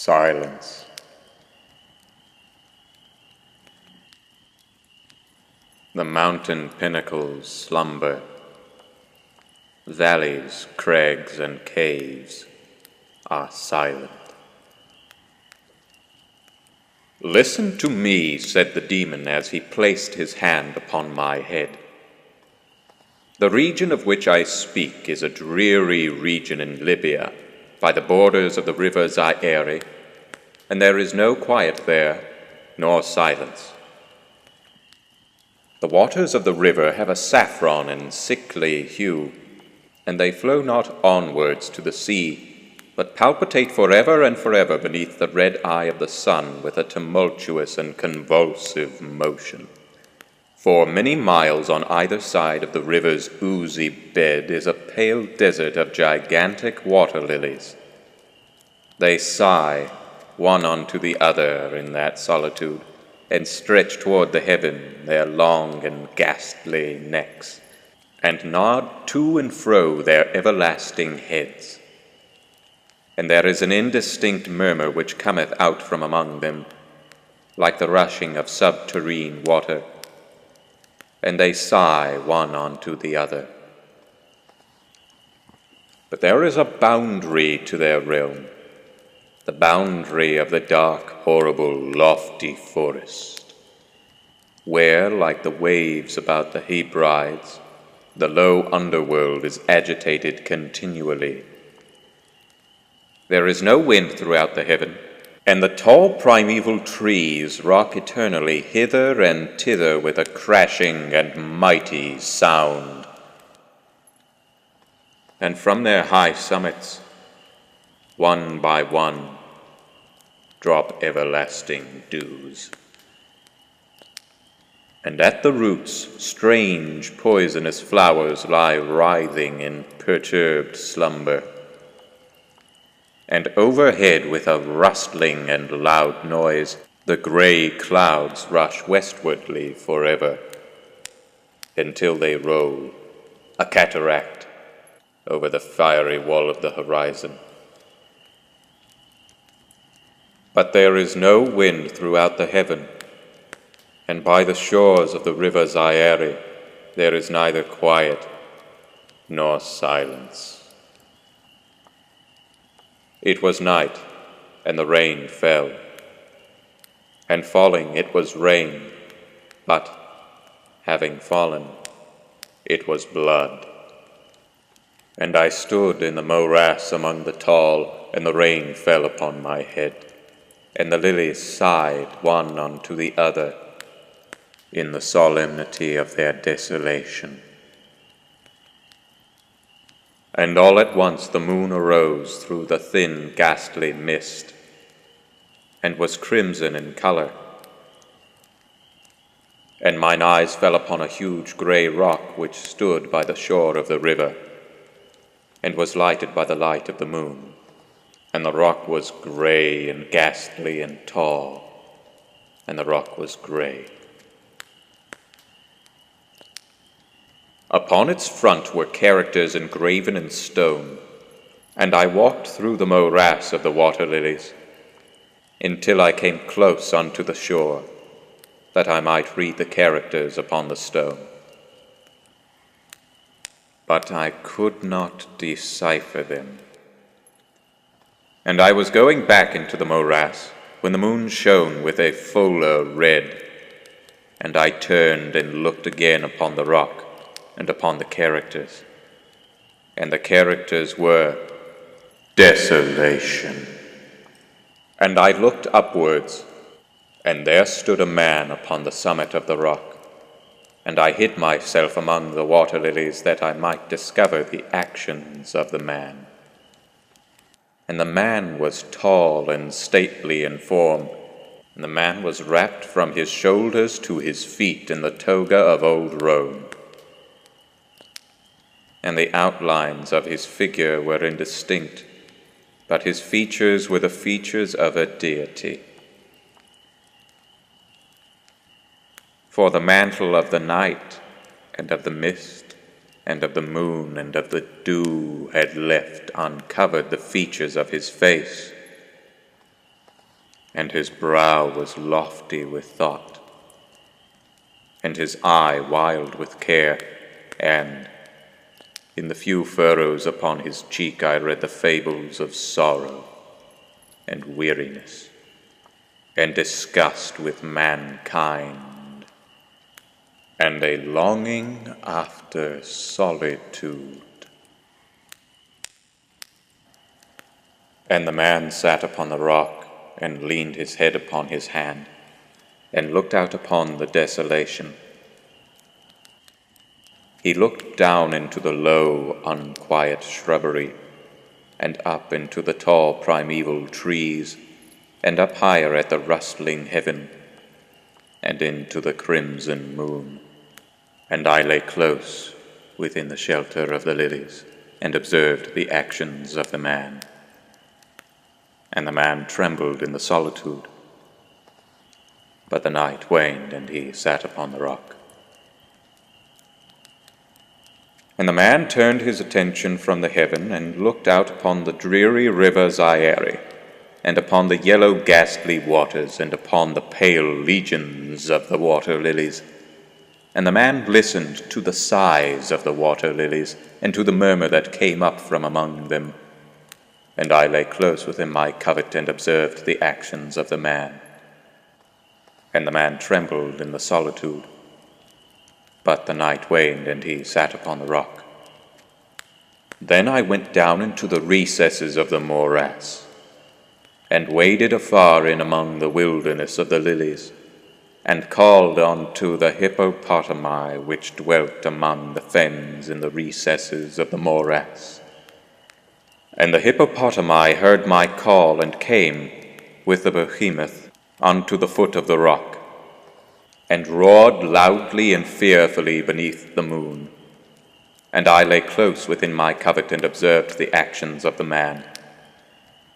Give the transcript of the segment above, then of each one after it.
Silence. The mountain pinnacles slumber. Valleys, crags, and caves are silent. "Listen to me," said the demon as he placed his hand upon my head. "The region of which I speak is a dreary region in Libya, by the borders of the river Zaire, and there is no quiet there, nor silence. The waters of the river have a saffron and sickly hue, and they flow not onwards to the sea, but palpitate forever and forever beneath the red eye of the sun with a tumultuous and convulsive motion. For many miles on either side of the river's oozy bed is a pale desert of gigantic water lilies. They sigh one unto the other in that solitude, and stretch toward the heaven their long and ghastly necks, and nod to and fro their everlasting heads. And there is an indistinct murmur which cometh out from among them, like the rushing of subterrene water, and they sigh one unto the other. But there is a boundary to their realm, the boundary of the dark, horrible, lofty forest, where, like the waves about the Hebrides, the low underworld is agitated continually. There is no wind throughout the heaven, and the tall primeval trees rock eternally hither and thither with a crashing and mighty sound. And from their high summits, one by one, drop everlasting dews. And at the roots strange poisonous flowers lie writhing in perturbed slumber. And overhead, with a rustling and loud noise, the gray clouds rush westwardly forever, until they roll, a cataract, over the fiery wall of the horizon. But there is no wind throughout the heaven, and by the shores of the river Zaire there is neither quiet nor silence. It was night, and the rain fell, and falling it was rain, but, having fallen, it was blood. And I stood in the morass among the tall, and the rain fell upon my head, and the lilies sighed one unto the other in the solemnity of their desolation. And all at once the moon arose through the thin, ghastly mist, and was crimson in color. And mine eyes fell upon a huge gray rock which stood by the shore of the river, and was lighted by the light of the moon. And the rock was gray and ghastly and tall, and the rock was gray. Upon its front were characters engraven in stone, and I walked through the morass of the water lilies, until I came close unto the shore, that I might read the characters upon the stone. But I could not decipher them. And I was going back into the morass, when the moon shone with a fuller red, and I turned and looked again upon the rock, and upon the characters. And the characters were desolation. And I looked upwards, and there stood a man upon the summit of the rock. And I hid myself among the water lilies, that I might discover the actions of the man. And the man was tall and stately in form, and the man was wrapped from his shoulders to his feet in the toga of old Rome. And the outlines of his figure were indistinct, but his features were the features of a deity. For the mantle of the night, and of the mist, and of the moon, and of the dew had left uncovered the features of his face, and his brow was lofty with thought, and his eye wild with care, and in the few furrows upon his cheek I read the fables of sorrow, and weariness, and disgust with mankind, and a longing after solitude. And the man sat upon the rock, and leaned his head upon his hand, and looked out upon the desolation. He looked down into the low, unquiet shrubbery, and up into the tall primeval trees, and up higher at the rustling heaven, and into the crimson moon. And I lay close within the shelter of the lilies, and observed the actions of the man. And the man trembled in the solitude. But the night waned, and he sat upon the rock. And the man turned his attention from the heaven, and looked out upon the dreary river Zaire, and upon the yellow ghastly waters, and upon the pale legions of the water lilies. And the man listened to the sighs of the water lilies, and to the murmur that came up from among them. And I lay close within my covert, and observed the actions of the man. And the man trembled in the solitude. But the night waned, and he sat upon the rock. Then I went down into the recesses of the morass, and waded afar in among the wilderness of the lilies, and called unto the hippopotami which dwelt among the fens in the recesses of the morass. And the hippopotami heard my call, and came with the behemoth unto the foot of the rock, and roared loudly and fearfully beneath the moon. And I lay close within my covert, and observed the actions of the man.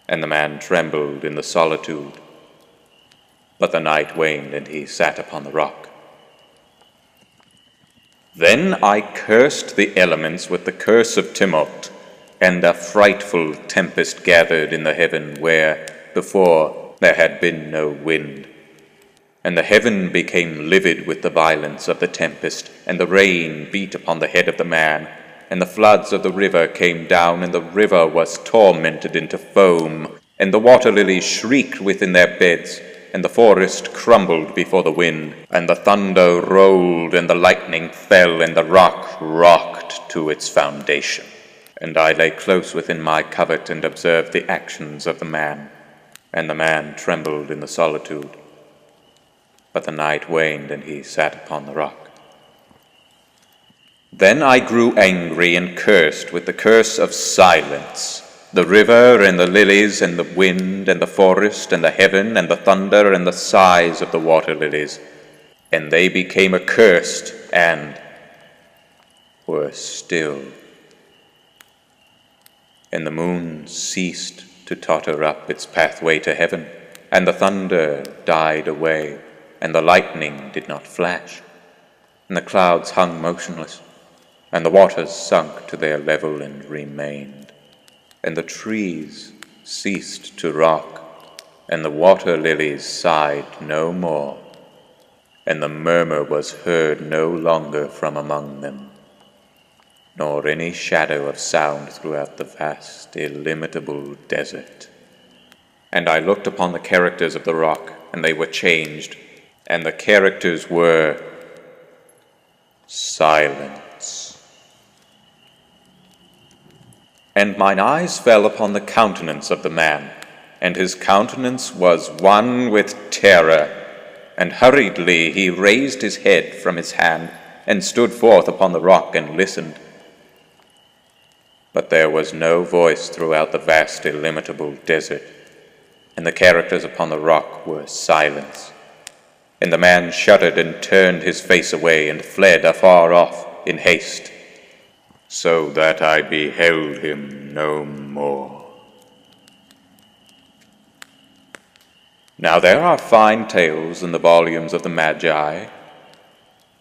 And the man trembled in the solitude. But the night waned, and he sat upon the rock. Then I cursed the elements with the curse of tumult, and a frightful tempest gathered in the heaven, where before there had been no wind. And the heaven became livid with the violence of the tempest, and the rain beat upon the head of the man, and the floods of the river came down, and the river was tormented into foam, and the water lilies shrieked within their beds, and the forest crumbled before the wind, and the thunder rolled, and the lightning fell, and the rock rocked to its foundation. And I lay close within my covert, and observed the actions of the man. And the man trembled in the solitude. But the night waned, and he sat upon the rock. Then I grew angry, and cursed with the curse of silence the river, and the lilies, and the wind, and the forest, and the heaven, and the thunder, and the sighs of the water lilies. And they became accursed, and were still. And the moon ceased to totter up its pathway to heaven, and the thunder died away, and the lightning did not flash, and the clouds hung motionless, and the waters sunk to their level and remained, and the trees ceased to rock, and the water lilies sighed no more, and the murmur was heard no longer from among them, nor any shadow of sound throughout the vast, illimitable desert. And I looked upon the characters of the rock, and they were changed, and the characters were silence. And mine eyes fell upon the countenance of the man, and his countenance was one with terror, and hurriedly he raised his head from his hand, and stood forth upon the rock, and listened. But there was no voice throughout the vast, illimitable desert, and the characters upon the rock were silence. And the man shuddered, and turned his face away, and fled afar off in haste, so that I beheld him no more. Now there are fine tales in the volumes of the Magi,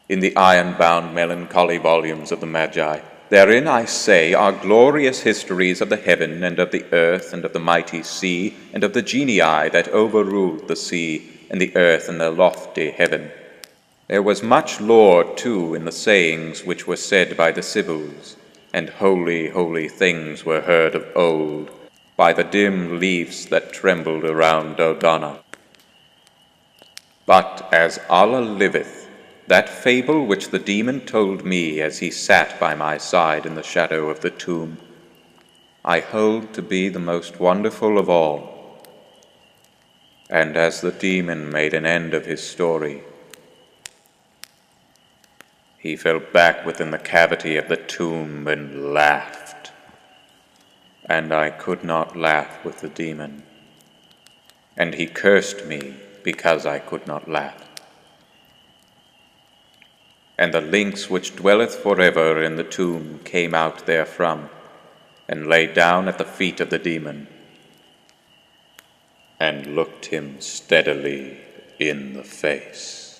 in the iron-bound melancholy volumes of the Magi. Therein, I say, are glorious histories of the heaven, and of the earth, and of the mighty sea, and of the genii that overruled the sea, and the earth, and the lofty heaven. There was much lore, too, in the sayings which were said by the Sibyls, and holy, holy things were heard of old, by the dim leaves that trembled around Dodona. But as Allah liveth, that fable which the demon told me as he sat by my side in the shadow of the tomb, I hold to be the most wonderful of all. And as the demon made an end of his story, he fell back within the cavity of the tomb and laughed. And I could not laugh with the demon, and he cursed me because I could not laugh. And the lynx which dwelleth forever in the tomb came out therefrom, and lay down at the feet of the demon, and looked him steadily in the face.